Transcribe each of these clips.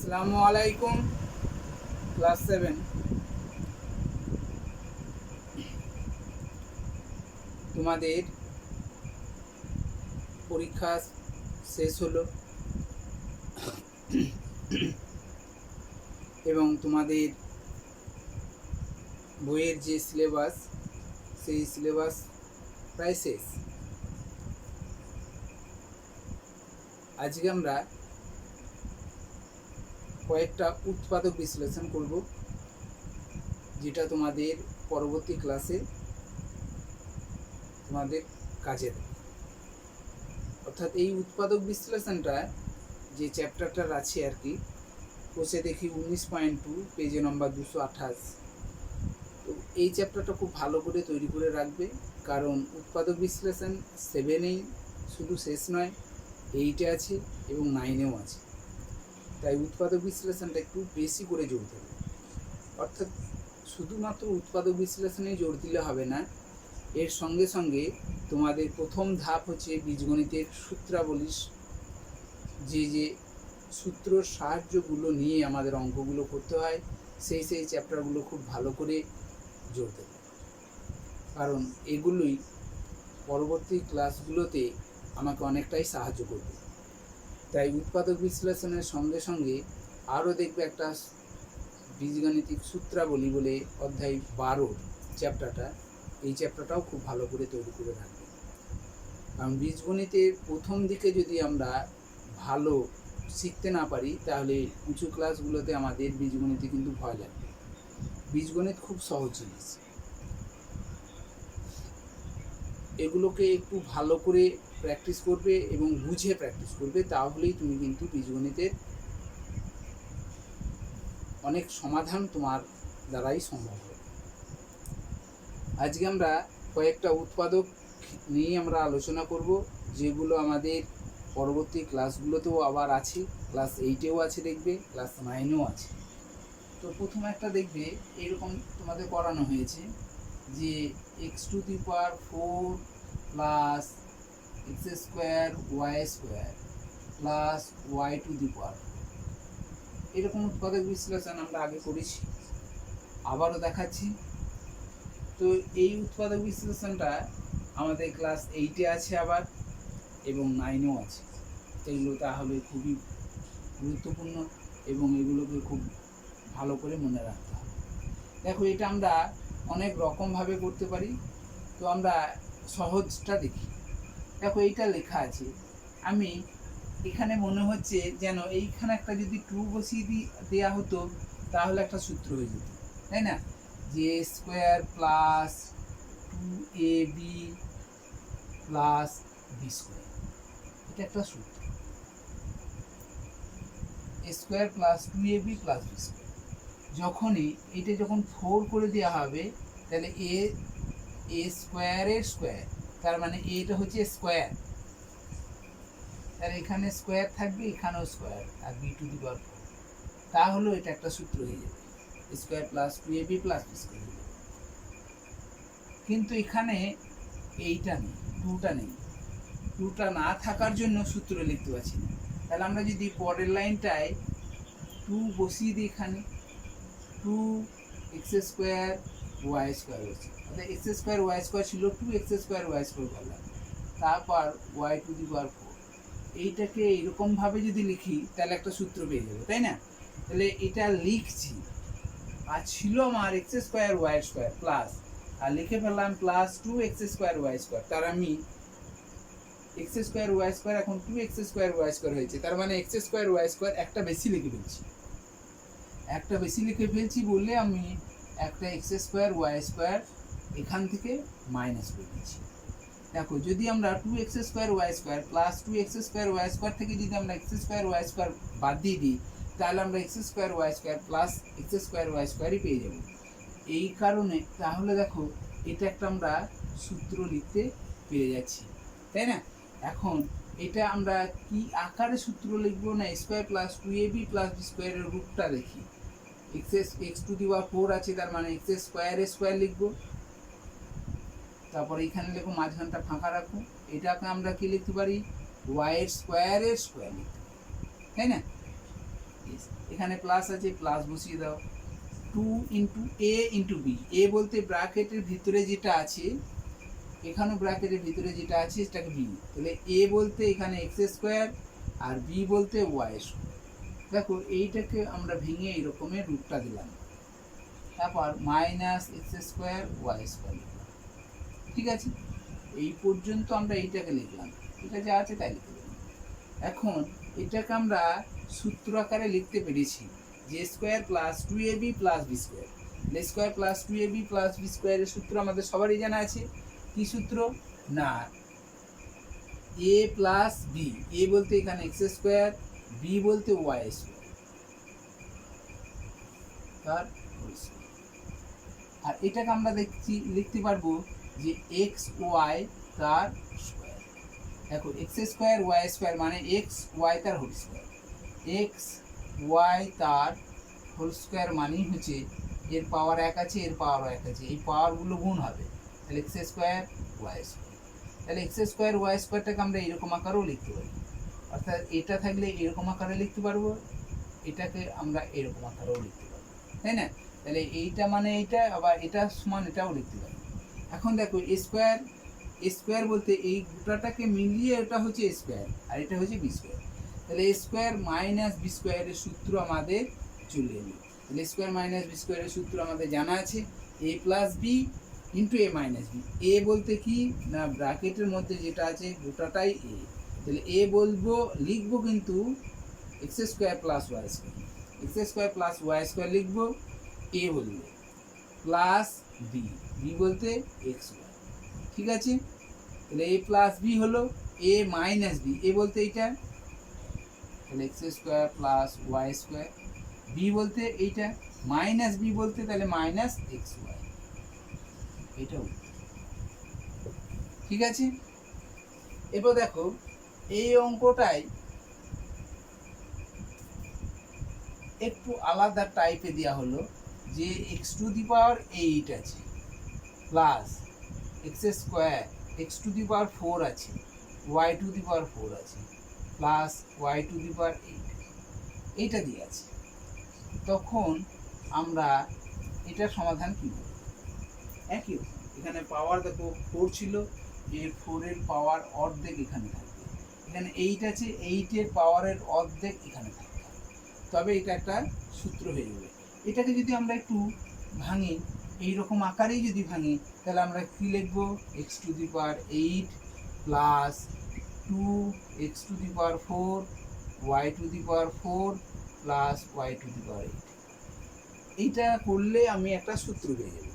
আসসালামু আলাইকুম। ক্লাস 7 তোমাদের পরীক্ষা শেষ হলো এবং তোমাদের বইয়ের যে সিলেবাস সেই সিলেবাস প্রায় শেষ। আজকে আমরা কয়েকটা উৎপাদক বিশ্লেষণ করব, যেটা তোমাদের পরবর্তী ক্লাসে তোমাদের কাজে দেবে। অর্থাৎ এই উৎপাদক বিশ্লেষণটা যে চ্যাপ্টারটার আছে আর কি, কোষে দেখি 19.2 পেজে নম্বর 228। তো এই চ্যাপ্টারটা খুব ভালো করে তৈরি করে রাখবে, কারণ উৎপাদক বিশ্লেষণ 7এই শুধু শেষ নয়, 8-এ আছে এবং 9-এও আছে। তাই উৎপাদক বিশ্লেষণটা একটু বেশি করে জোর দেবে। অর্থাৎ শুধুমাত্র উৎপাদক বিশ্লেষণেই জোর দিলে হবে না, এর সঙ্গে সঙ্গে তোমাদের প্রথম ধাপ হচ্ছে বীজগণিতের সূত্রাবলী, যে সূত্রর সাহায্যগুলো নিয়ে আমাদের অঙ্কগুলো করতে হয়, সেই চ্যাপ্টারগুলো খুব ভালো করে জোর দেবে, কারণ এগুলোই পরবর্তী ক্লাসগুলোতে আমাকে অনেকটাই সাহায্য করবে। তাই উৎপাদক বিশ্লেষণের সঙ্গে সঙ্গে আরও দেখবে একটা বীজগাণিতিক সূত্রাবলী বলে অধ্যায় 12 চ্যাপ্টারটা, এই চ্যাপ্টারটাও খুব ভালো করে তৈরি করে রাখবে। কারণ বীজগণিতের প্রথম দিকে যদি আমরা ভালো শিখতে না পারি, তাহলে উঁচু ক্লাসগুলোতে আমাদের বীজগণিতে কিন্তু ভয় লাগবে। বীজগণিত খুব সহজ জিনিস, এগুলোকে একটু ভালো করে প্র্যাকটিস করবে এবং বুঝে প্র্যাকটিস করবে, তাহলেই তুমি কিন্তু বীজগণিতের অনেক সমাধান তোমার দ্বারাই সম্ভব হবে। আজকে আমরা কয়েকটা উৎপাদক নিয়ে আমরা আলোচনা করব, যেগুলো আমাদের পরবর্তী ক্লাসগুলোতেও আবার আছে, ক্লাস 8-এও আছে দেখবে, ক্লাস 9-এও আছে। তো প্রথম একটা দেখবে এরকম তোমাদের করানো হয়েছে যে x⁴ plus x² plus y⁴। এরকম উৎপাদক বিশ্লেষণ আমরা আগে করেছি, আবারও দেখাচ্ছি। তো এই উৎপাদক বিশ্লেষণটা আমাদের ক্লাস 8-এ আছে আবার, এবং 9-এও আছে। এগুলো তাহলে খুবই গুরুত্বপূর্ণ এবং এগুলোকে খুব ভালো করে মনে রাখতে হবে। দেখো, এটা আমরা অনেক রকমভাবে করতে পারি, তো আমরা সহজটা দেখি। দেখো, এইটা লেখা আছে, আমি এখানে মনে হচ্ছে যেন এইখানে একটা যদি 2 বসিয়ে দেওয়া হতো, তাহলে একটা সূত্র হয়ে যেত, তাই না? যে square plus 2ab plus b², এটা একটা সূত্র। Square plus 2ab plus b², যখনই এটা যখন 4 করে দেওয়া হবে, তাহলে এ স্কোয়ারের স্কোয়ার, তার মানে এটা হচ্ছে স্কোয়ার, তাহলে এখানে স্কোয়ার থাকবে, এখানেও স্কোয়ার, আর b⁴, তাহলে এটা একটা সূত্র হয়ে যাবে, square plus 2ab plus b²। কিন্তু এখানে এইটা নেই, 2টা নেই, 2টা না থাকার জন্য সূত্র লিখতে পারছি না। তাহলে আমরা যদি পরের লাইনটায় 2 বসিয়ে দিই, এখানে 2x² y² হচ্ছে, অর্থাৎ x² y² ছিল, 2x² y² করলাম, তারপর y⁴। এইটাকে এরকমভাবে যদি লিখি, তাহলে একটা সূত্র পেয়ে যাবে, তাই না? তাহলে এটা লিখছি, আর ছিল আমার x² y² প্লাস, আর লিখে ফেললাম প্লাস 2x² y², তার আমি x² y² এখন 2x² y² হয়েছে, তার মানে x² y² একটা বেশি লিখে ফেলছি, বললে আমি একটা x² y² এখান থেকে মাইনাস করে দিচ্ছি। দেখো, যদি আমরা 2x² y² plus 2x² y² থেকে যদি আমরা x² y² বাদ দিয়ে দিই, তাহলে আমরা x² y² plus x² y² পেয়ে যাব। এই কারণে তাহলে দেখো, এটা একটা আমরা সূত্র লিখতে পেরে যাচ্ছি, তাই না? এখন এটা আমরা কি আকারে সূত্র লিখবো না, square plus 2ab plus b² এর রূপটা দেখি। x⁴ আছে, তার মানে x² লিখবো, তারপরে এখানে লিখো, মাঝখানটা ফাঁকা রাখো, এটাকে আমরা কি লিখতে পারি, y² লিখতে পারি, তাই না? এখানে প্লাস আছে, প্লাস বসিয়ে দাও। 2 into a into B, a বলতে ব্র্যাকেটের ভিতরে যেটা আছে, এখানেও ব্র্যাকেটের ভিতরে যেটা আছে সেটাকে বি, তাহলে এ বলতে এখানে এক্স স্কোয়ার আর বি বলতে ওয়াই স্কোয়ার। দেখো এইটাকে আমরা ভেঙে এইরকমের রূপটা দিলাম, তারপর minus x square y square লিখলাম। ঠিক আছে, এই পর্যন্ত আমরা এইটাকে লিখলাম, এটা যা আছে তাই লিখে দিলাম। এখন এটাকে আমরা সূত্র আকারে লিখতে পেরেছি, যে square plus 2ab plus b square. Square plus 2ab plus b স্কোয়ারের সূত্র আমাদের সবারই জানা আছে। কি সূত্র? না, এ প্লাস বি, এ বলতে এখানে এক্স স্কোয়ার, বি বলতে ওয়াই স্কোয়ার, তার হোল স্কোয়ার। আর এটাকে আমরা লিখতে পারবো যে এক্স ওয়াই তার স্কোয়ার। দেখো এক্স স্কোয়ার ওয়াই স্কোয়ার মানে এক্স ওয়াই তার হোল স্কোয়ার, এক্স ওয়াই তার হোল স্কোয়ার মানেই হচ্ছে এর পাওয়ার 1 আছে, এর পাওয়ার 1 আছে, এই পাওয়ারগুলো গুণ হবে, তাহলে এক্স স্কোয়ার ওয়াই স্কোয়ার। তাহলে এক্স স্কোয়ার ওয়াই স্কোয়ারটাকে আমরা এরকম আকারেও লিখতে পারি, অর্থাৎ এটা থাকলে এরকম আকারে লিখতে পারবো, এটাকে আমরা এরকম আকারেও লিখতে পারবো, তাই না? তাহলে এইটা মানে এইটা, আবার এটা সমান এটাও লিখতে পারি। এখন দেখো স্কোয়ার, স্কোয়ার বলতে এই গোটাটাকে মিলিয়ে এটা হচ্ছে স্কোয়ার আর এটা হচ্ছে বি স্কোয়ার, তাহলে স্কোয়ার মাইনাস বি স্কোয়ারের সূত্র আমাদের চলে এলো। তাহলে স্কোয়ার মাইনাস বি স্কোয়ারের সূত্র আমাদের জানা আছে, এ plus b into a minus b. A বলতে কি না, ব্র্যাকেটের মধ্যে যেটা আছে গোটাটাই এ, তাহলে এ বলবো লিখবো কিন্তু x square plus y square, x square plus y square লিখবো, এ বলবো প্লাস বি, বি বলতে এক্স ওয়াই। ঠিক আছে, তাহলে এ প্লাস বি হলো এ মাইনাস বি, এ বলতে এইটা, তাহলে x square plus y square, b বলতে এইটা, মাইনাস বি বলতে তাহলে মাইনাস এক্স ওয়াই, এটা উত্তর। ঠিক আছে, এবার দেখো এই অঙ্কটাই একটু আলাদা টাইপে দেওয়া হলো, যে এক্স টু দি পাওয়ার 8 আছে plus x square x to the power 4 আছে, ওয়াই টু দি পাওয়ার 4 আছে plus y to the power 8, এইটা দিয়ে আছে। তখন আমরা এটার সমাধান কী করব? একই রকম, এখানে পাওয়ার দেখো 4 ছিল, এর 4-এর পাওয়ার অর্ধেক এখানে থাকবে, এখানে 8 আছে, 8-এর পাওয়ারের অর্ধেক এখানে থাকবে, তবে এটা একটা সূত্র হয়ে যাবে। এটাকে যদি আমরা একটু ভাঙি, এইরকম আকারেই যদি ভাঙি, তাহলে আমরা কী লিখবো? X to the power 8 plus 2 x to the power 4 y to the power 4 plus y to the power 8। এইটা করলে আমি একটা সূত্র পেয়ে যাবো।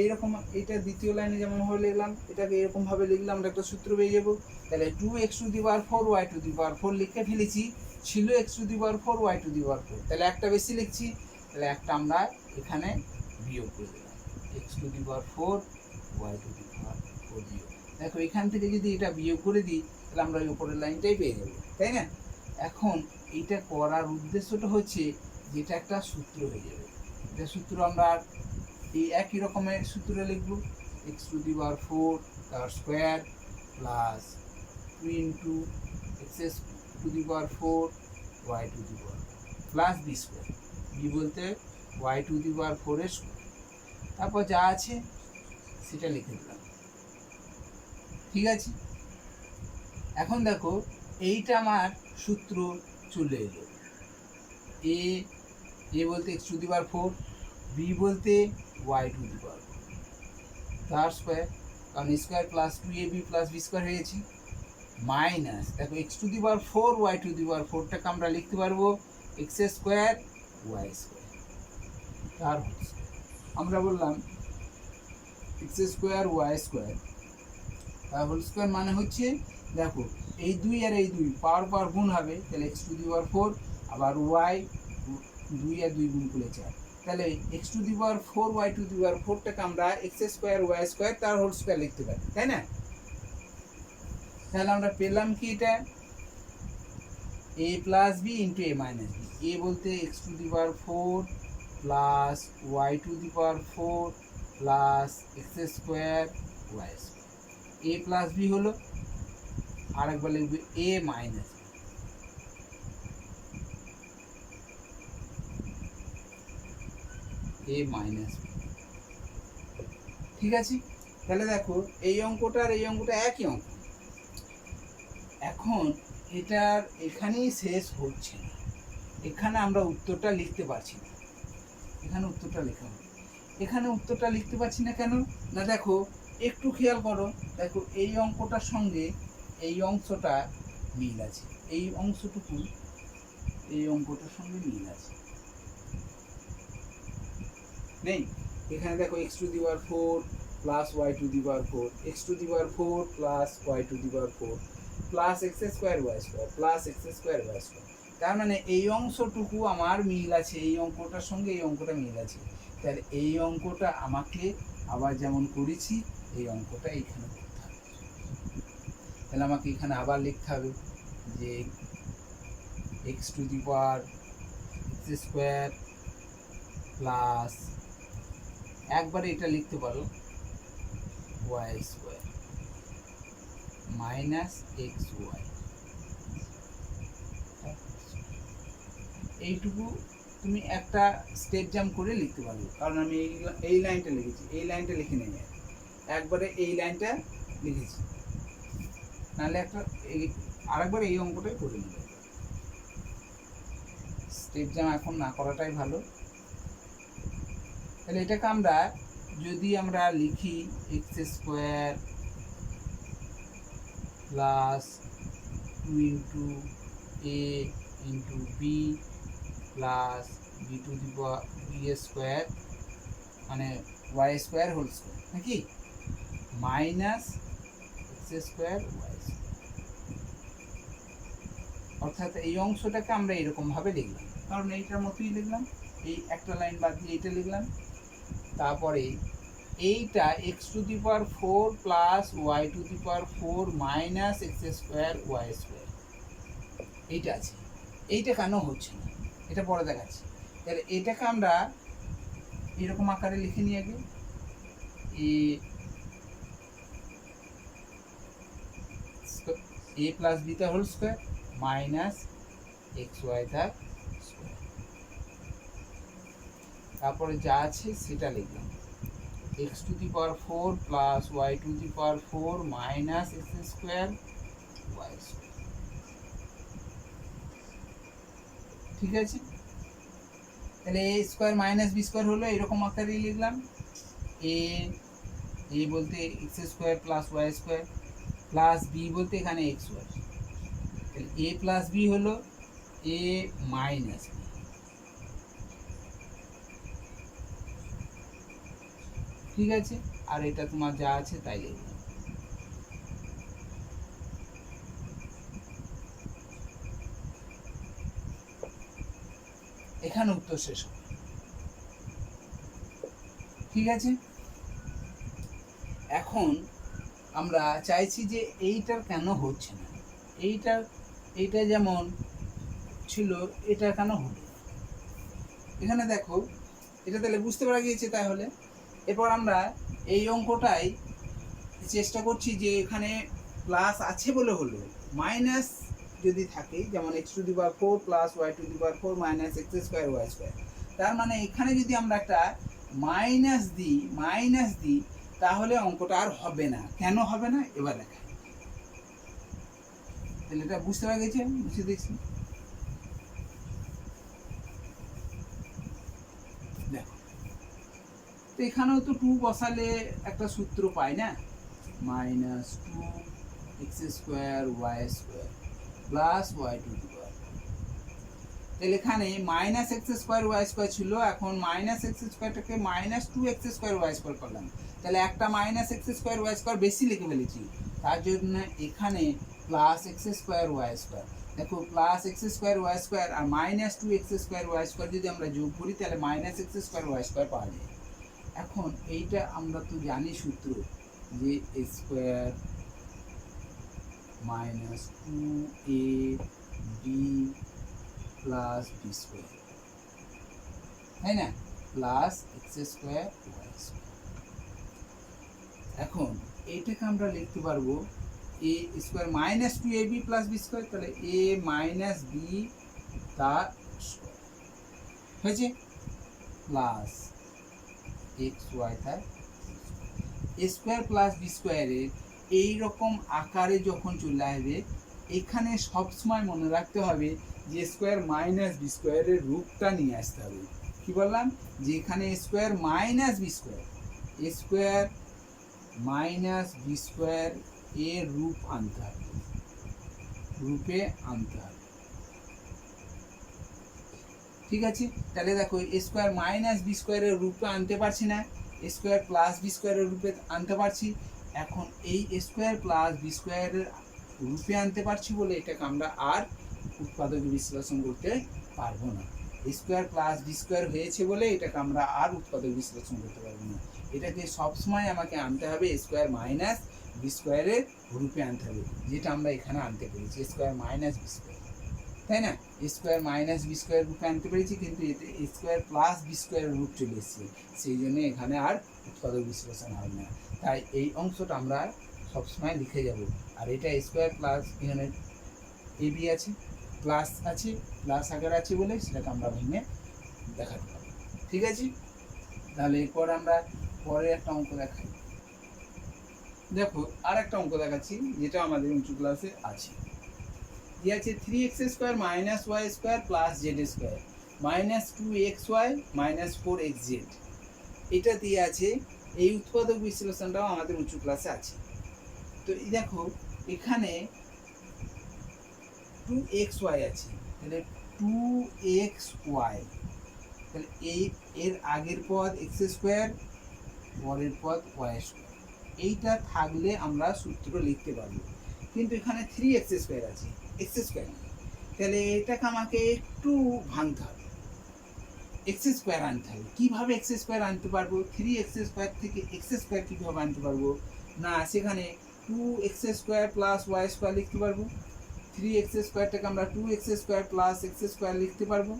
এইরকম এইটা দ্বিতীয় লাইনে যেমন ভাবে লিখলাম, এটাকে এরকমভাবে লিখলে আমরা একটা সূত্র পেয়ে যাবো। তাহলে 2 x to the power 4 y to the power 4 লিখে ফেলেছি, ছিল x to the power 4 y to the power 4, তাহলে একটা বেশি লিখছি, তাহলে একটা আমরা এখানে বিয়োগ করে দিলাম, x to the power 4 y to the power 4 বিয়োগ। দেখো এখান থেকে যদি এটা বিয়োগ করে দিই, তাহলে আমরা ওই উপরের লাইনটাই পেয়ে যাবো, তাই না? এখন এইটা করার উদ্দেশ্যটা হচ্ছে যেটা একটা সূত্র হয়ে যাবে, এটা সূত্র আমরা এই একই রকমের সূত্রে লিখব, এক্স টু দি পাওয়ার 4 তার square plus 2 into x to the power 4 y to the power plus b square, b বলতে ওয়াই টু দি পাওয়ার 4-এর স্কোয়ার, তারপর যা আছে সেটা লিখে দিলাম। ঠিক আছে, এখন দেখো এইটা আমার সূত্র চলে এলো, এ বলতে x to the power 4, b বলতে ওয়াই টু দি পাওয়ার 4 তার স্কোয়ার, কারণ square plus 2ab plus b square হয়েছে, মাইনাস দেখো x to the power 4 y to the power 4টাকে আমরা লিখতে পারবো এক্স স্কোয়ার ওয়াই স্কোয়ার তার হোল স্কোয়ার। আমরা বললাম এক্স স্কোয়ার ওয়াই স্কোয়ার তার হোল স্কোয়ার মানে হচ্ছে, দেখো এই 2 আর এই 2 পাওয়ার পাওয়ার গুণ হবে, তাহলে এক্স টু দি পাওয়ার 4, আবার ওয়াই 2 আর 2 গুণ করলে 4, তাহলে x to the power 4 y to the power 4টাকে আমরা এক্স স্কোয়ার ওয়াই স্কোয়ার তার হোল স্কোয়ার লিখতে পারি, তাই না? তাহলে আমরা পেলাম কি, এটা a plus b into a minus b, a বলতে x to the power 4 plus y to the power 4 plus x square y square, a plus b হলো, আর একবার লিখবে a minus b, a minus b. ঠিক আছে, তাহলে দেখো এই অঙ্কটা আর এই অঙ্কটা একই অঙ্ক। এখন এটার এখানেই শেষ হচ্ছে না, এখানে আমরা উত্তরটা লিখতে পারছি না। এখানে উত্তরটা লেখা হবে, এখানে উত্তরটা লিখতে পারছি না কেন না, দেখো একটু খেয়াল করো, দেখো এই অঙ্কটার সঙ্গে এই অংশটা মিল আছে, এই অংশটুকু এই অঙ্কটার সঙ্গে মিল আছে, নেই? এখানে দেখো x to the power 4 plus y to the power 4, x to the power 4 plus y to the power 4 plus x square y square plus x square y square. তার মানে এই অংশটুকু আমার মিল আছে, এই অঙ্কটার সঙ্গে এই অঙ্কটা মিল আছে। তাহলে এই অঙ্কটা আমাকে আবার যেমন করেছি এই অঙ্কটা এইখানে করতে হবে। তাহলে আমাকে এখানে আবার লিখতে হবে যে x to the power x square plus, একবারে এটা লিখতে পারো y স্কয়ার মাইনাস xy। এইটুকু তুমি একটা স্টেপ জাম্প করে লিখতে পারবে, কারণ আমি এই লাইনটা লিখেছি, এই লাইনটা লিখে নেই, একবারে এই লাইনটা লিখেছি, নাহলে একটা আরেকবার এই অঙ্কটাই করে নেবে। স্টেপ জাম্প এখন না করাটাই ভালো। তাহলে এটাকে আমরা যদি আমরা লিখি x square plus 2 into a into b plus b to the b square মানে ওয়াই স্কোয়ার হোল স্কোয়ার নাকি minus x square y square, অর্থাৎ এই অংশটাকে আমরা এরকমভাবে লিখলাম, কারণ এইটার মতোই লিখলাম, এই একটা লাইন বাদ দিয়ে এইটা লিখলাম। তারপরে এইটা x to the power 4 plus y to the power 4 minus x square y square, এইটা আছে। এইটা কেন হচ্ছে না এটা পরে দেখাচ্ছি। তাহলে এটাকে আমরা এরকম আকারে লিখে নিই আগে, এ প্লাস বি তার whole square minus x y তার স্কোয়ার, তারপরে যা আছে সেটা লিখলাম x to the power 4 plus y to the power 4 minus x square y square. ঠিক আছে, তাহলে a square minus b square হলো এরকম আকারে লিখলাম, a বলতে x square plus y square plus b বলতে এখানে x ওয়াই, তাহলে a প্লাস b হলো a মাইনাস b। ঠিক আছে, আর এটা তোমার যা আছে তাই লিখবে। এখানে উত্তর শেষ হবে। ঠিক আছে, এখন আমরা চাইছি যে এইটার কেন হচ্ছে না, এইটা যেমন ছিল এটা কেন হলো। এখানে দেখো এটা তাহলে বুঝতে পারা গিয়েছে। তাহলে এরপর আমরা এই অঙ্কটাই চেষ্টা করছি যে এখানে প্লাস আছে বলে হলো, মাইনাস যদি থাকে যেমন x to the power 4 plus y to the power 4 minus x square y square, তার মানে এখানে যদি আমরা একটা মাইনাস দিই তাহলে অঙ্কটা আর হবে না। কেন হবে না এবার দেখা, তাহলে এটা বুঝতে পারা গেছে, বুঝে দেখছি। দেখো তো এখানেও তো 2 বসালে একটা সূত্র পাই না, minus 2 x square y square plus y to the power. তাহলে এখানে minus x square y square ছিল, এখন মাইনাস এক্স স্কোয়ারটাকে minus 2 x square y square করলাম, তাহলে একটা minus x square y square বেশি লিখে ফেলেছি, তার জন্য এখানে plus x square y square. দেখো plus x square y square আর minus 2 x square y square যদি আমরা যোগ করি তাহলে minus x square y square পাওয়া যায়। এখন এইটা আমরা তো জানি সূত্র যে a square minus 2ab plus b square, তাই না, plus x square y square. এখন এইটাকে আমরা লিখতে পারবো a square minus 2ab plus b square, তাহলে এ মাইনাস বি তার স্কোয়ার হয়েছে প্লাস এক্স ওয়াই তার এ স্কোয়ার প্লাস বি স্কোয়ারের এইরকম আকারে যখন চলে আসবে, এখানে সবসময় মনে রাখতে হবে যে স্কোয়ার মাইনাস বি স্কোয়ারের রূপটা নিয়ে আসতে হবে। কি বললাম, যে এখানে square minus b square, square minus b square এর রূপ আনতে হবে, রূপে আনতে হবে। ঠিক আছে, তাহলে দেখো স্কোয়ার মাইনাস বি স্কোয়ারের রূপে আনতে পারছি না, স্কোয়ার প্লাস বি স্কোয়ারের রূপে আনতে পারছি। এখন এই স্কোয়ার প্লাস বি স্কোয়ারের রূপে আনতে পারছি বলে এটাকে আমরা আর উৎপাদক বিশ্লেষণ করতে পারবো না। স্কোয়ার প্লাস বি স্কোয়ার হয়েছে বলে এটাকে আমরা আর উৎপাদক বিশ্লেষণ করতে পারবো না। এটাকে সবসময় আমাকে আনতে হবে স্কোয়ার মাইনাস বি স্কোয়ারের রূপে আনতে হবে, যেটা আমরা এখানে আনতে পেরেছি স্কোয়ার মাইনাস বি স্কোয়ার, তাই না? স্কোয়ার মাইনাস বি স্কোয়ার রূপে আনতে পেরেছি, কিন্তু এতে স্কোয়ার প্লাস বি স্কোয়ারের রূপ চলে এসেছে, সেই জন্য এখানে আর উৎপাদক বিশ্লেষণ হবে না। তাই এই অংশটা আমরা সবসময় লিখে যাব। আর এটা স্কোয়ার প্লাস এখানে এ বি আছে, প্লাস আছে, প্লাস আকার আছে বলে সেটাকে আমরা ভেঙে দেখাতে পারবো। ঠিক আছে, তাহলে এরপর আমরা পরে একটা অঙ্ক দেখাই। দেখো আর একটা অঙ্ক দেখাচ্ছি যেটা আমাদের উঁচু ক্লাসে আছে। দিয়ে আছে 3x square minus y square plus z square minus 2xy minus 4xz, এটা দিয়ে আছে। এই উৎপাদক বিশ্লেষণটাও আমাদের উঁচু ক্লাসে আছে। তো এই দেখো এখানে 2xy আছে, তাহলে 2xy, তাহলে এর আগের পদ এক্স স্কোয়ার, পরের পদ ওয়াই স্কোয়ার, এইটা থাকলে আমরা সূত্র লিখতে পারবো। কিন্তু এখানে 3x স্কোয়ার আছে, এক্স স্কোয়ার, তাহলে এটাকে আমাকে একটু ভাঙতে হবে, এক্স স্কোয়ার আনতে হবে। কীভাবে এক্স স্কোয়ার আনতে পারবো? 3x স্কোয়ার থেকে এক্স স্কোয়ার কীভাবে আনতে পারবো? না, সেখানে 2x square plus y square লিখতে পারবো। 3x স্কোয়ারটাকে আমরা 2x square plus x square লিখতে পারবো।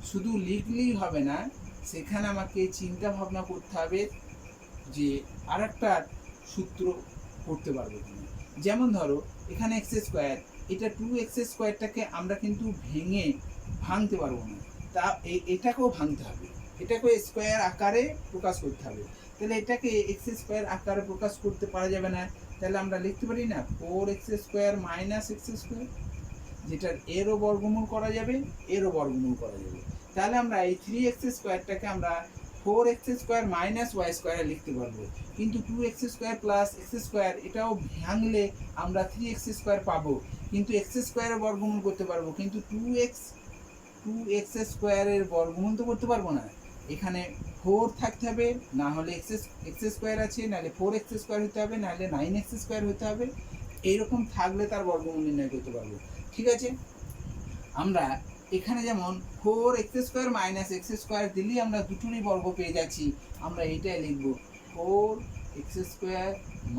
শুধু লিখলেই হবে না, সেখানে আমাকে চিন্তা ভাবনা করতে হবে যে আর একটা সূত্র করতে পারবো কিনা। যেমন ধরো এখানে এক্স স্কোয়ার, এটা 2x স্কোয়ারটাকে আমরা কিন্তু ভাঙতে পারবো না, তা এটাকেও ভাঙতে হবে, এটাকেও স্কোয়ার আকারে প্রকাশ করতে হবে। তাহলে এটাকে এক্স স্কোয়ার আকারে প্রকাশ করতে পারা যাবে না, তাহলে আমরা লিখতে পারি না 4x square minus x square, যেটার এরও বর্গমূল করা যাবে, এরও বর্গমূল করা যাবে। তাহলে আমরা এই 3x স্কোয়ারটাকে আমরা 4x স্কোয়ার মাইনাস ওয়াই স্কোয়ারে লিখতে পারবো। কিন্তু 2x square plus x square এটাও ভাঙলে আমরা 3x স্কোয়ার পাবো, কিন্তু এক্স স্কোয়ারের বর্গমূল করতে পারবো, কিন্তু 2x স্কোয়ারের বর্গমূল তো করতে পারবো না। এখানে 4 থাকতে হবে, না হলে এক্স স্কোয়ার আছে, নাহলে 4x স্কোয়ার হতে হবে, নাহলে 9x স্কোয়ার হতে হবে। এইরকম থাকলে তার বর্গমূল নির্ণয় করতে পারবো। ঠিক আছে, আমরা এখানে যেমন 4x square minus x square দিলেই আমরা দুটোরই বর্গ পেয়ে যাচ্ছি, আমরা এইটাই লিখবো 4x square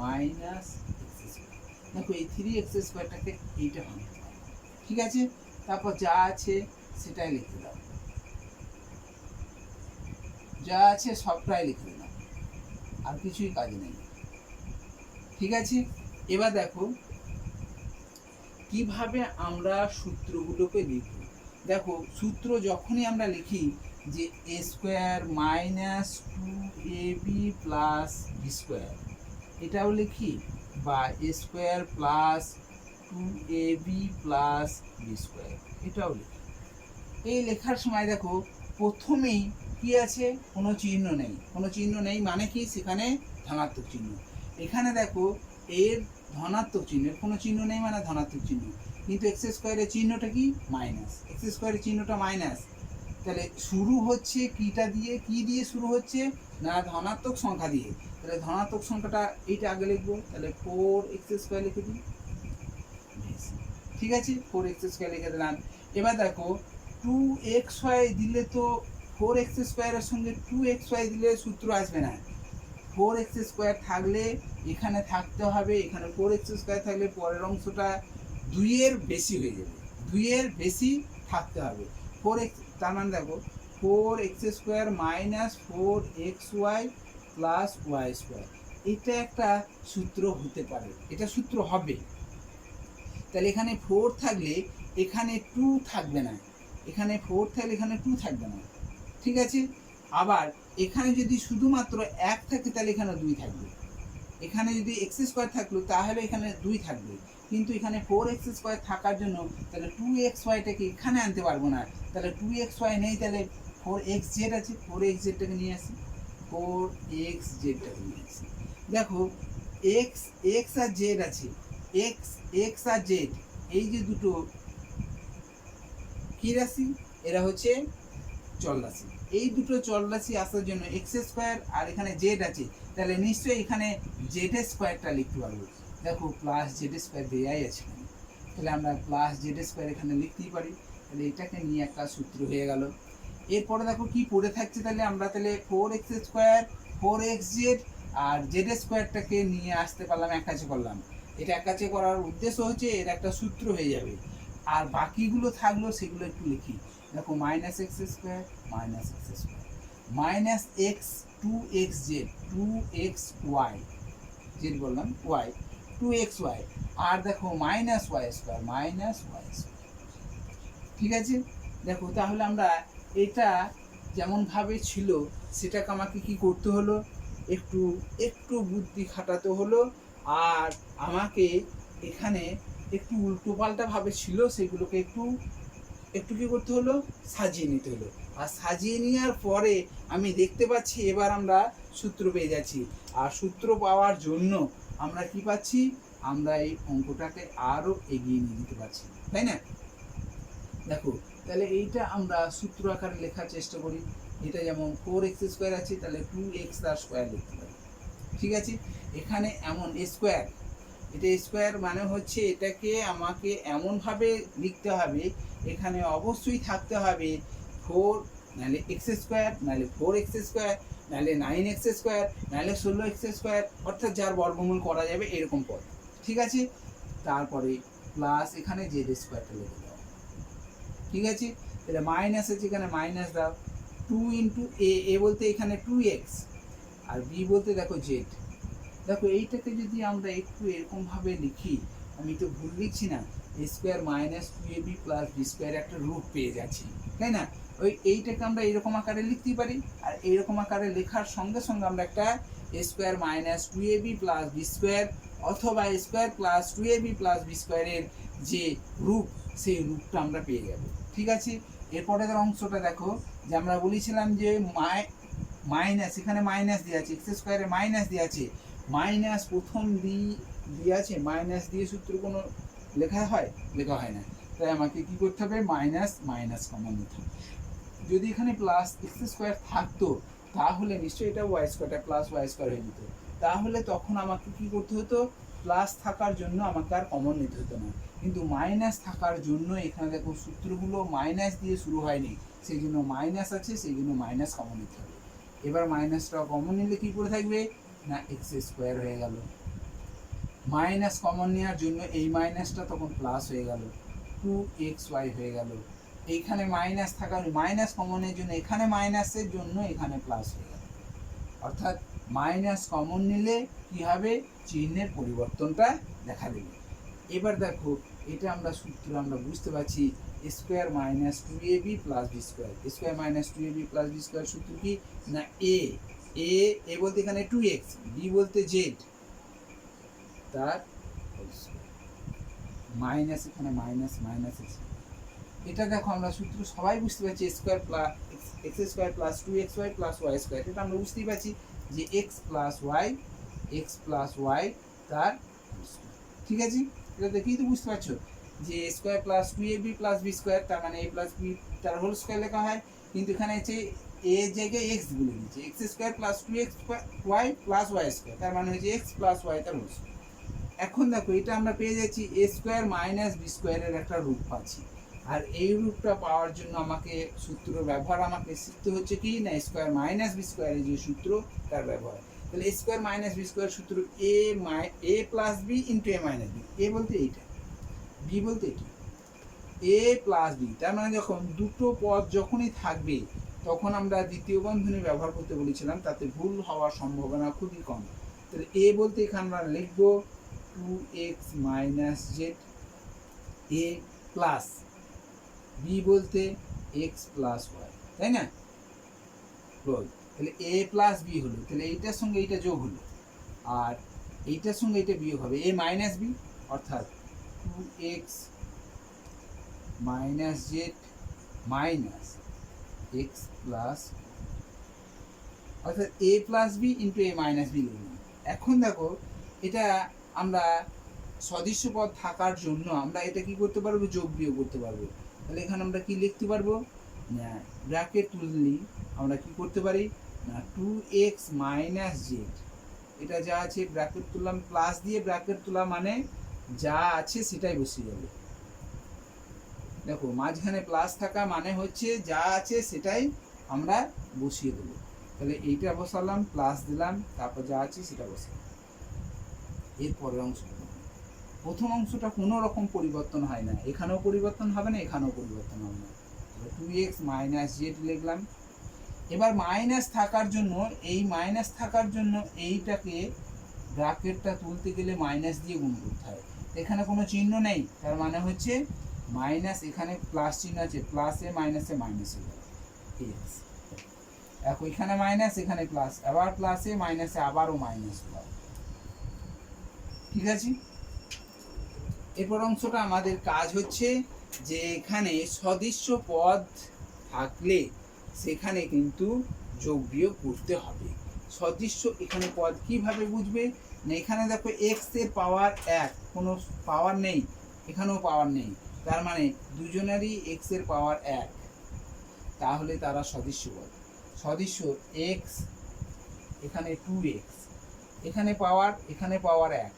minus x square. দেখো এই 3x স্কোয়ারটাকে এইটা ভাঙতে পারবো। ঠিক আছে, তারপর যা আছে সেটাই লিখতে দাও, যা আছে সবটাই লিখে দাও, আর কিছুই কাজ নেই। ঠিক আছে, এবার দেখো কিভাবে আমরা সূত্রগুলোকে লিখব। দেখো সূত্র যখনই আমরা লিখি যে a square minus 2ab plus b square, এটাও লিখি, বা a square plus 2ab plus b square, এটাও লিখি। এই লেখার সময় দেখো প্রথমেই কি আছে, কোনো চিহ্ন নেই, কোনো চিহ্ন নেই মানে কি, সেখানে ধনাত্মক চিহ্ন। এখানে দেখো এর ধনাত্মক চিহ্নের কোনো চিহ্ন নেই মানে ধনাত্মক চিহ্ন, কিন্তু এক্স স্কোয়ারের চিহ্নটা কি, মাইনাস, এক্স স্কোয়ারের চিহ্নটা মাইনাস। তাহলে শুরু হচ্ছে কিটা দিয়ে, কি দিয়ে শুরু হচ্ছে না, ধনাত্মক সংখ্যা দিয়ে। তাহলে ধনাত্মক সংখ্যাটা এইটা আগে লিখবো, তাহলে 4x স্কোয়ার লিখে দিই। ঠিক আছে, 4x স্কোয়ার লিখে দিলাম। এবার দেখো 2xy দিলে তো 4x স্কোয়ারের সঙ্গে 2xy দিলে সূত্র আসবে না। 4x স্কোয়ার থাকলে এখানে থাকতে হবে, এখানে 4x স্কোয়ার থাকলে পরের অংশটা 2-এর বেশি হয়ে যাবে, 2-এর বেশি থাকতে হবে। 4x, তার মানে দেখো 4x square minus 4xy plus y square, এটা একটা সূত্র হতে পারে, এটা সূত্র হবে। তাহলে এখানে 4 থাকলে এখানে 2 থাকবে না, এখানে 4 থাকলে এখানে 2 থাকবে না। ঠিক আছে, আবার এখানে যদি শুধুমাত্র 1 থাকে তাহলে এখানে 2 থাকবে, এখানে যদি এক্স স্কোয়ার থাকলো তাহলে এখানে 2 থাকবে, কিন্তু এখানে 4x স্কোয়ার থাকার জন্য তাহলে 2xyটাকে এখানে আনতে পারবো না, তাহলে 2xy নেই, তাহলে 4xz আছে, 4xzটাকে নিয়ে আসি, 4xzটাকে নিয়ে আসি। দেখো x আর z আছে, x আর z এই যে দুটো কি রাশি, এরা হচ্ছে চল রাশি। এই দুটো চল রাশি আসার জন্য এক্স স্কোয়ার আর এখানে জেড আছে, তাহলে নিশ্চয়ই এখানে জেড স্কোয়ারটা লিখতে পারবো। দেখো প্লাস জেড স্কোয়ার দেয়াই আছে, তাহলে আমরা প্লাস জেড স্কোয়ার এখানে লিখতেই পারি, তাহলে এটাকে নিয়ে একটা সূত্র হয়ে গেল। এরপরে দেখো কি পড়ে থাকছে, তাহলে আমরা তাহলে 4x স্কোয়ার 4xz আর জেড স্কোয়ারটাকে নিয়ে আসতে পারলাম, এক কাছে করলাম। এটা এক কাছে করার উদ্দেশ্য হচ্ছে এর একটা সূত্র হয়ে যাবে, আর বাকিগুলো থাকলো সেগুলো একটু লিখি। দেখো minus x square minus x 2xz 2xy Z বললাম ওয়াই 2xy, আর দেখো মাইনাস ওয়াই স্কোয়ার ঠিক আছে। দেখো তাহলে আমরা এটা যেমন ভাবে ছিল সেটাকে আমাকে কি করতে হলো, একটু একটু বুদ্ধি খাটাতে হলো, আর আমাকে এখানে একটু উল্টো পাল্টা ভাবে ছিল সেগুলোকে একটু একটু কি করতে হলো, সাজিয়ে নিতে হলো। আর সাজিয়ে নেওয়ার পরে আমি দেখতে পাচ্ছি এবার আমরা সূত্র পেয়ে যাচ্ছি, আর সূত্র পাওয়ার জন্য আমরা কি পাচ্ছি, আমরা এই অঙ্কটাকে আরো এগিয়ে নিয়ে যেতে পারছি, তাই না? দেখো তাহলে এইটা আমরা সূত্র আকারে লেখার চেষ্টা করি। এটা যেমন 4x স্কোয়ার আছে, তাহলে 2x তার স্কোয়ার লিখতে পারি, ঠিক আছে। এখানে এমন স্কোয়ার, এটা স্কোয়ার মানে হচ্ছে এটাকে আমাকে এমনভাবে লিখতে হবে, এখানে অবশ্যই থাকতে হবে 4 নাহলে এক্স স্কোয়ার, নাহলে 4x স্কোয়ার, নাহলে 9x স্কোয়ার, নাহলে 16x স্কোয়ার, অর্থাৎ যার বর্গমূল করা যাবে এরকম পদ, ঠিক আছে। তারপরে প্লাস এখানে জেড স্কোয়ারটা লিখে দাও, ঠিক আছে। তাহলে মাইনাস আছে, এখানে মাইনাস দাও, 2 ইন্টু এ বলতে এখানে 2x, আর বি বলতে দেখো জেড। দেখো এইটাকে যদি আমরা একটু এরকমভাবে লিখি, আমি তো ভুল লিখছি না, a square minus 2ab plus b square একটা রূপ পেয়ে যাচ্ছি, তাই না? এইটাকে আমরা এরকম আকারে লিখতেই পারি, আর এইরকম আকারে লেখার সঙ্গে সঙ্গে আমরা একটা a square minus 2ab plus b square অথবা a square plus 2ab plus b স্কোয়ারের যে রূপ সেই রূপটা আমরা পেয়ে যাব, ঠিক আছে। এরপরের অংশটা দেখো, যে আমরা বলেছিলাম যে মাইনাস, এখানে মাইনাস দিয়ে আছে, এক্স স্কোয়ারে মাইনাস দিয়ে আছে, মাইনাস প্রথম দিয়ে আছে, মাইনাস দিয়ে সূত্র কোনো লেখা হয় না, তাই আমাকে কি করতে হবে, মাইনাস মাইনাস কমন নিতে হবে। যদি এখানে প্লাস এক্স স্কোয়ার থাকতো তাহলে নিশ্চয়ই এটা ওয়াই স্কোয়ারটা প্লাস ওয়াই স্কোয়ার হয়ে যেত, তাহলে তখন আমাকে কি করতে হতো, প্লাস থাকার জন্য আমাকে আর কমন নিতে হতো না, কিন্তু মাইনাস থাকার জন্য এখানে দেখো সূত্রগুলো মাইনাস দিয়ে শুরু হয়নি, সেই জন্য মাইনাস আছে, সেই জন্য মাইনাস কমন নিতে হবে। এবার মাইনাসটা কমন নিলে কি করে থাকবে না, এক্স স্কোয়ার হয়ে গেল, মাইনাস কমন নেওয়ার জন্য এই মাইনাসটা তখন প্লাস হয়ে গেল, 2xy হয়ে গেল। এইখানে মাইনাস থাকার মাইনাস কমনের জন্য এখানে মাইনাসের জন্য এখানে প্লাস হয়ে গেল, অর্থাৎ মাইনাস কমন নিলে কি হবে, চিহ্নের পরিবর্তনটা দেখা দেবে। এবার দেখো এটা আমরা সূত্র আমরা বুঝতে পারছি, square minus 2ab plus b square, square minus 2ab plus b square সূত্র কি না, এ বলতে এখানে 2x, বি বলতে জেড, তার মাইনাস, এখানে মাইনাস মাইনাস আছে। এটা দেখো আমরা সূত্র সবাই বুঝতে পারছি, square plus x square plus 2xy plus y square, এটা আমরা বুঝতেই পারছি যে এক্স প্লাস ওয়াই তার, ঠিক আছে। এটা দেখেই তো বুঝতে পারছো যে square plus 2ab plus b square, তার মানে a প্লাস বি তার হোল স্কোয়ার লেখা হয়, কিন্তু এখানে হচ্ছে এ জায়গায় এক্স বলে দিয়েছে, x square plus 2xy plus y square, তার মানে হচ্ছে এক্স প্লাস ওয়াই তার হোল স্কোয়ার। এখন দেখো এটা আমরা পেয়ে যাচ্ছি এ স্কোয়ার মাইনাস বি স্কোয়ারের একটা রূপ পাচ্ছি, আর এই রূপটা পাওয়ার জন্য আমাকে সূত্র ব্যবহার আমাকে শিখতে হচ্ছে কি না, স্কোয়ার মাইনাস বি স্কোয়ারের যে সূত্র তার ব্যবহার। তাহলে স্কোয়ার মাইনাস বি স্কোয়ার সূত্র এ plus b into a minus b, a বলতে এইটা, বি বলতে এটা, এ প্লাস বি, তার মানে যখন দুটো পদ যখনই থাকবে তখন আমরা দ্বিতীয় বন্ধনী ব্যবহার করতে বলেছিলাম, তাতে ভুল হওয়ার সম্ভাবনা খুবই কম। তাহলে এ বলতে এখানে আমরা লিখবো 2x মাইনাস জেড, এ প্লাস বি বলতে x প্লাস ওয়াই, তাই না, ক্লোজ। তাহলে এ প্লাস বি হলো, তাহলে এইটার সঙ্গে এইটা যোগ হলো, আর এইটার সঙ্গে এইটা বিয়োগ হবে, এ মাইনাস বি, অর্থাৎ 2x minus Z minus x plus, অর্থাৎ এ plus b into a minus B লিখলাম। এখন দেখো এটা আমরা সদৃশ্য পদ থাকার জন্য আমরা এটা কি করতে পারবো, যোগ বিয়োগ করতে পারবো। তাহলে এখানে আমরা কি লিখতে পারবো, না ব্র্যাকেট তুললি আমরা কি করতে পারি না 2x মাইনাস জেড, এটা যা আছে ব্র্যাকেট তুললাম, প্লাস দিয়ে ব্র্যাকেট তোলা মানে যা আছে সেটাই বসিয়ে যাবে। দেখো মাঝখানে প্লাস থাকা মানে হচ্ছে যা আছে সেটাই আমরা বসিয়ে দেবো। তাহলে এইটা বসালাম, প্লাস দিলাম, তারপর যা আছে সেটা বসালাম। এর পরের অংশটা, প্রথম অংশটা কোনো রকম পরিবর্তন হয় না, এখানেও পরিবর্তন হবে না, এখানেও পরিবর্তন হবে না। 2x মাইনাস জেড লিখলাম। এবার মাইনাস থাকার জন্য, এই মাইনাস থাকার জন্য এইটাকে ব্র্যাকেটটা তুলতে গেলে মাইনাস দিয়ে গুণ করতে হয়। এখানে কোনো চিহ্ন নেই, তার মানে হচ্ছে মাইনাস, এখানে প্লাস চিহ্ন আছে, প্লাসে মাইনাসে মাইনাস হয়ে যাবে এক্স। এখন এখানে মাইনাস, এখানে প্লাস, আবার প্লাসে মাইনাসে আবারও মাইনাস হলো। ঠিক আছে, এরপর অংশটা আমাদের কাজ হচ্ছে যে এখানে সদৃশ্য পদ থাকলে সেখানে কিন্তু যোগ বিয়োগ করতে হবে। সদৃশ্য এখানে পদ কিভাবে বুঝবে না, এখানে দেখো এক্স এর পাওয়ার 1, কোনো পাওয়ার নেই, এখানেও পাওয়ার নেই, তার মানে দুজনেরই এক্স এর পাওয়ার 1, তাহলে তারা সদৃশ্য পদ। সদৃশ্য এক্স, এখানে 2x, এখানে পাওয়ার 1,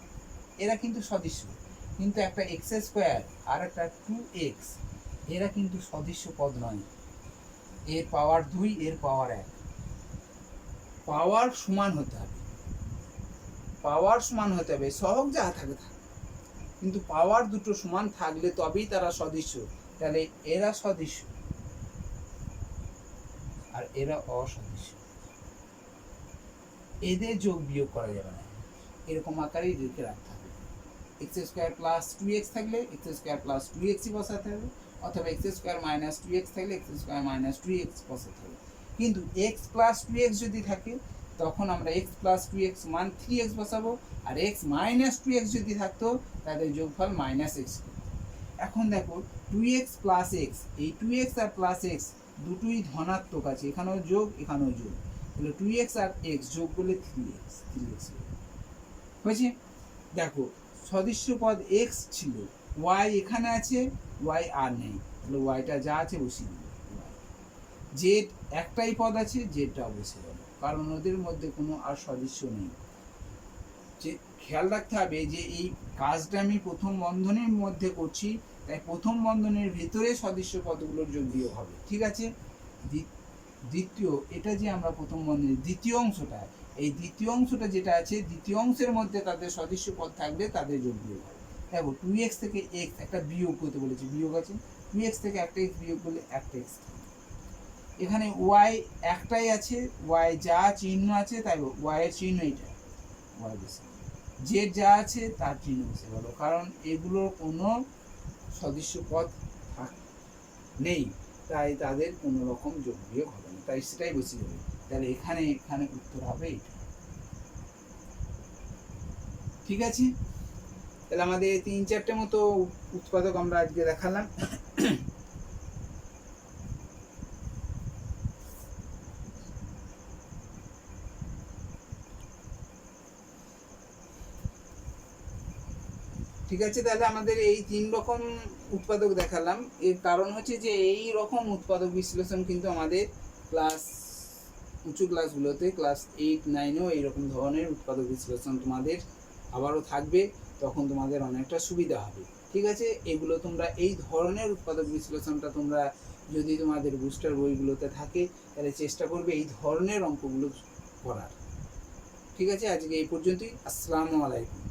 এরা কিন্তু সদৃশ্য। কিন্তু একটা এক্স স্কোয়ার আর একটা 2x, এরা কিন্তু সদৃশ্য পদ নয়। এর পাওয়ার 2, এর পাওয়ার 1, পাওয়ার সমান হতে হবে, পাওয়ার সমান হতে হবে, সহগ যা থাকে থাক, কিন্তু পাওয়ার দুটো সমান থাকলে তবেই তারা সদৃশ্য। তাহলে এরা সদৃশ্য আর এরা অসদৃশ্য, এদের যোগ বিয়োগ করা যাবে না, এরকম আকারেই রেখে রাখতে হবে। এক্স স্কোয়ার প্লাস 2x থাকলে এক্স স্কোয়ার প্লাস 2xই বসাতে হবে, অথবা এক্স স্কোয়ার মাইনাস 2x থাকলে এক্স স্কোয়ার মাইনাস 2x বসাতে হবে। কিন্তু এক্স প্লাস 2x যদি থাকে তখন আমরা এক্স প্লাস 2x মান 3x বসাবো, আর এক্স মাইনাস 2x যদি থাকতো তাদের যোগফল মাইনাস এক্স। এখন দেখো 2x প্লাস এক্স, এই 2x আর প্লাস এক্স দুটোই ধনাত্মক আছে, এখানেও যোগ এখানেও যোগ, তাহলে 2x আর x যোগ করলে 3x হয়েছে। দেখো সদৃশ্য পদ x ছিল, y এখানে আছে, y আর নেই, তাহলে yটা যা আছে বসিয়ে দিল। জেড একটাই পদ আছে, জেডটাও বসে গেল, কারণ ওদের মধ্যে কোনো আর সদৃশ্য নেই। যে খেয়াল রাখতে হবে যে এই কাজটা আমি প্রথম বন্ধনীর মধ্যে করছি, তাই প্রথম বন্ধনীর ভিতরে সদৃশ্য পদগুলোর যোগ বিয়োগ হবে। ঠিক আছে, দ্বিতীয়, এটা যে আমরা প্রথম বন্ধনীর দ্বিতীয় অংশটা, এই দ্বিতীয় অংশটা যেটা আছে, দ্বিতীয় অংশের মধ্যে তাদের সদৃশ্য পদ থাকলে তাদের যোগ বিয়োগ হবে। দেখো 2x থেকে x একটা বিয়োগ করতে বলেছি, বিয়োগ আছে, 2x থেকে একটা x বিয়োগ করলে একটা x। এখানে y একটাই আছে, y যা চিহ্ন আছে তাই y এর চিহ্ন এইটা, y বসে, জেড যা আছে তার চিহ্ন বসে গেল, কারণ এগুলোর কোনো সদৃশ্য পদ নেই, তাই তাদের কোনো রকম যোগ বিয়োগ হবে না, তাই সেটাই বসে যাবে। তাহলে এখানে এখানে উত্তর হবে এটা। ঠিক আছে, তাহলে আমাদের 3-4টে মতো উৎপাদক আমরা আজকে দেখালাম। ঠিক আছে, তাহলে আমাদের এই 3 রকম উৎপাদক দেখালাম। এর কারণ হচ্ছে যে এই রকম উৎপাদক বিশ্লেষণ কিন্তু আমাদের ক্লাস উঁচু ক্লাসগুলোতে, ক্লাস 8-9এও এইরকম ধরনের উৎপাদক বিশ্লেষণ তোমাদের আবারও থাকবে, তখন তোমাদের অনেকটা সুবিধা হবে। ঠিক আছে, এগুলো তোমরা এই ধরনের উৎপাদক বিশ্লেষণটা তোমরা যদি তোমাদের বুস্টার বইগুলোতে থাকে তাহলে চেষ্টা করবে এই ধরনের অঙ্কগুলো করার। ঠিক আছে, আজকে এই পর্যন্তই। আসসালামু আলাইকুম।